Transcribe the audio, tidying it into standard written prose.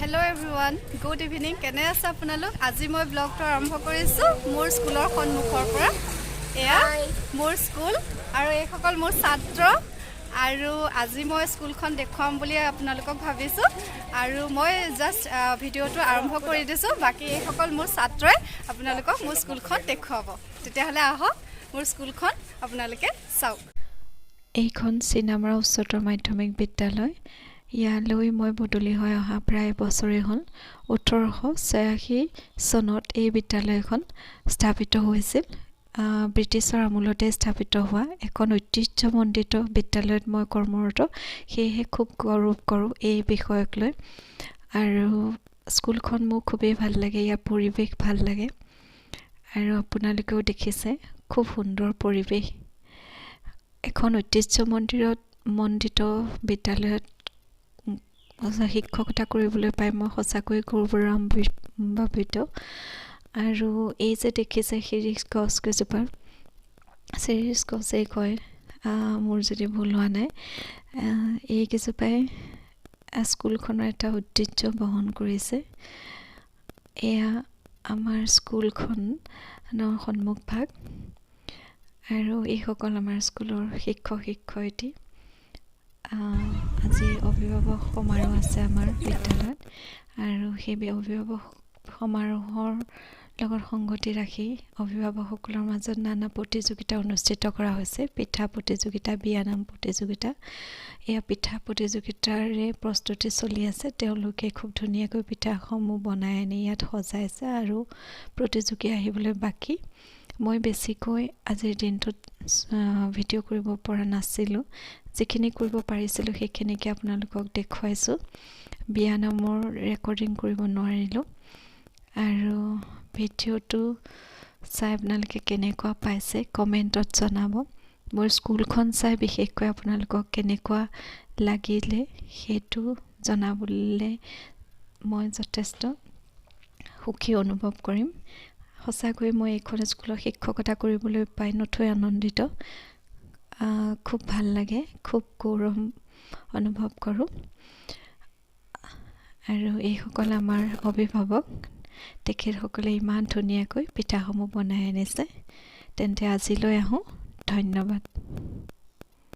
Hello everyone, good evening. কেনে আছে আপোনালোক? আজি মই ব্লগটো আৰম্ভ কৰিছো মোৰ স্কুলৰ সন্মুখৰ পৰা। এয়া মোৰ স্কুল আৰু এই সকল মোৰ ছাত্ৰ আৰু আজি মই স্কুলখন দেখুৱাম বুলি আপোনালোকক ভাবিছো আৰু মই জাস্ট ভিডিওটো আৰম্ভ কৰি দিছো। বাকি এই সকল মোৰ ছাত্ৰই আপোনালোকক মোৰ স্কুলখন দেখুৱাব। তেতিয়াহলে আহক মোৰ স্কুলখন আপোনালোকে চাওক। এইখন চিনামৰা উচ্চতৰ মাধ্যমিক বিদ্যালয়। ইয়ালৈ মই বদলি হৈ অহা প্ৰায় বছৰেই হ'ল। 1886 চনত এই বিদ্যালয়খন স্থাপিত হৈছিল। ব্ৰিটিছৰ আমোলতে স্থাপিত হোৱা এখন ঐতিহ্যমণ্ডিত বিদ্যালয়ত মই কৰ্মৰত, সেয়েহে খুব গৌৰৱ কৰোঁ এই বিষয়ক লৈ। আৰু স্কুলখন মোৰ খুবেই ভাল লাগে, ইয়াৰ পৰিৱেশ ভাল লাগে আৰু আপোনালোকেও দেখিছে খুব সুন্দৰ পৰিৱেশ। এখন ঐতিহ্যমণ্ডিত বিদ্যালয়ত শিক্ষকতা কৰিবলৈ পাই মই সঁচাকৈ গৌৰৱান্বিত। আৰু এই যে দেখিছে শিৰীষ গছ কেইজোপা, শিৰীষ গছেই কয় মোৰ যদি ভুল হোৱা নাই, এইকেইজোপাই স্কুলখনৰ এটা ঐতিহ্য বহন কৰিছে। এয়া আমাৰ স্কুলখনৰ সন্মুখভাগ আৰু এইসকল আমাৰ স্কুলৰ শিক্ষক শিক্ষয়িত্ৰী। আজি অভিভাৱক সমাৰোহ আছে আমাৰ বিদ্যালয়ত আৰু সেই অভিভাৱক সমাৰোহৰ লগত সংগতি ৰাখি অভিভাৱকসকলৰ মাজত নানা প্ৰতিযোগিতা অনুষ্ঠিত কৰা হৈছে। পিঠা প্ৰতিযোগিতা, বিয়ানাম প্ৰতিযোগিতা। এয়া পিঠা প্ৰতিযোগিতাৰে প্ৰস্তুতি চলি আছে। তেওঁলোকে খুব ধুনীয়াকৈ পিঠাসমূহ বনাই আনি ইয়াত সজাইছে আৰু প্ৰতিযোগী আহিবলৈ বাকী। মই বেছিকৈ আজিৰ দিনটোত ভিডিঅ' কৰিব পৰা নাছিলোঁ। যিখিনি কৰিব পাৰিছিলোঁ সেইখিনিকে আপোনালোকক দেখুৱাইছোঁ। বিয়ানামৰ ৰেকৰ্ডিং কৰিব নোৱাৰিলোঁ। আৰু ভিডিঅ'টো চাই আপোনালোকে কেনেকুৱা পাইছে কমেণ্টত জনাব। মোৰ স্কুলখন চাই বিশেষকৈ আপোনালোকক কেনেকুৱা লাগিলে সেইটো জনাবলৈ মই যথেষ্ট সুখী অনুভৱ কৰিম। সঁচাকৈ মই এইখন স্কুলত শিক্ষকতা কৰিবলৈ পাই নথৈ আনন্দিত। খুব ভাল লাগে, খুব গৌৰৱ অনুভৱ কৰোঁ। আৰু এইসকল আমাৰ অভিভাৱক, তেখেতসকলে ইমান ধুনীয়াকৈ পিঠাসমূহ বনাই আনিছে। তেন্তে আজিলৈ আহোঁ, ধন্যবাদ।